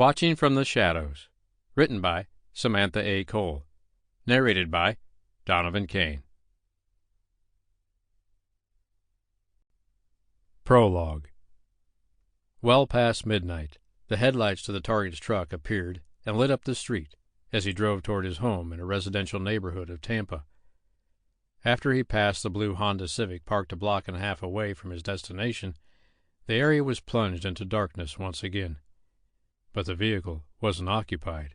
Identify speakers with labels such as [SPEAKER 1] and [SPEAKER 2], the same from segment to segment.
[SPEAKER 1] Watching from the Shadows. Written by Samantha A. Cole. Narrated by Donovan Kane. Prologue. Well past midnight, the headlights to the target's truck appeared and lit up the street as he drove toward his home in a residential neighborhood of Tampa. After he passed the blue Honda Civic parked a block and a half away from his destination, the area was plunged into darkness once again. But the vehicle wasn't occupied.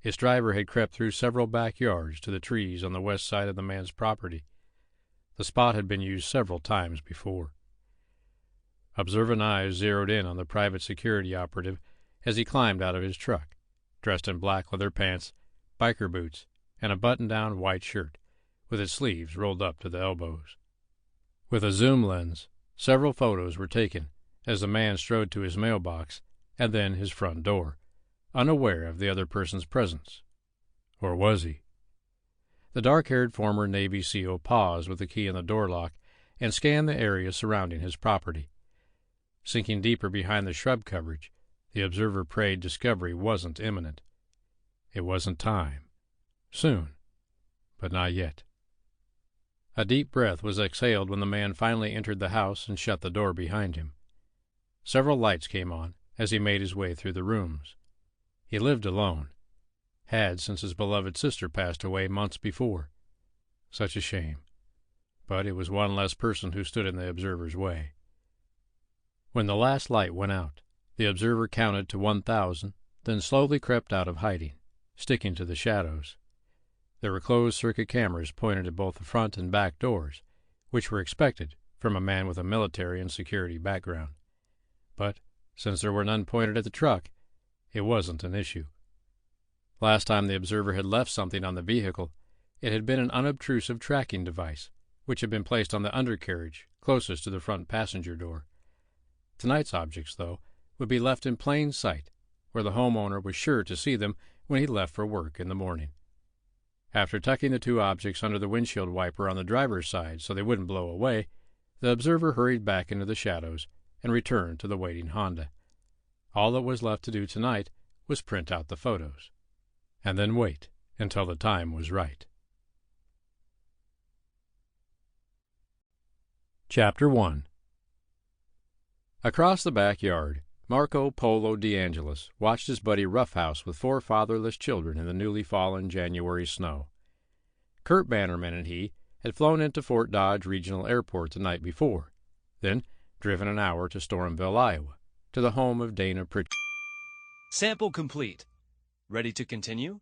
[SPEAKER 1] Its driver had crept through several backyards to the trees on the west side of the man's property. The spot had been used several times before. Observant eyes zeroed in on the private security operative as he climbed out of his truck, dressed in black leather pants, biker boots, and a button-down white shirt, with its sleeves rolled up to the elbows. With a zoom lens, several photos were taken as the man strode to his mailbox and then his front door, unaware of the other person's presence. Or was he? The dark-haired former Navy SEAL paused with the key in the door lock and scanned the area surrounding his property. Sinking deeper behind the shrub coverage, the observer prayed discovery wasn't imminent. It wasn't time. Soon, but not yet. A deep breath was exhaled when the man finally entered the house and shut the door behind him. Several lights came on as he made his way through the rooms. He lived alone. Had since his beloved sister passed away months before. Such a shame. But it was one less person who stood in the observer's way. When the last light went out, the observer counted to 1,000, then slowly crept out of hiding, sticking to the shadows. There were closed-circuit cameras pointed at both the front and back doors, which were expected from a man with a military and security background. But since there were none pointed at the truck, it wasn't an issue. Last time the observer had left something on the vehicle, it had been an unobtrusive tracking device, which had been placed on the undercarriage closest to the front passenger door. Tonight's objects, though, would be left in plain sight, where the homeowner was sure to see them when he left for work in the morning. After tucking the two objects under the windshield wiper on the driver's side so they wouldn't blow away, the observer hurried back into the shadows and returned to the waiting Honda. All that was left to do tonight was print out the photos, and then wait until the time was right. Chapter 1. Across the backyard, Marco Polo DeAngelis watched his buddy roughhouse with 4 fatherless children in the newly fallen January snow. Kurt Bannerman and he had flown into Fort Dodge Regional Airport the night before, then driven an hour to Stormville, Iowa, to the home of Dana Pritchett.
[SPEAKER 2] Sample complete. Ready to continue?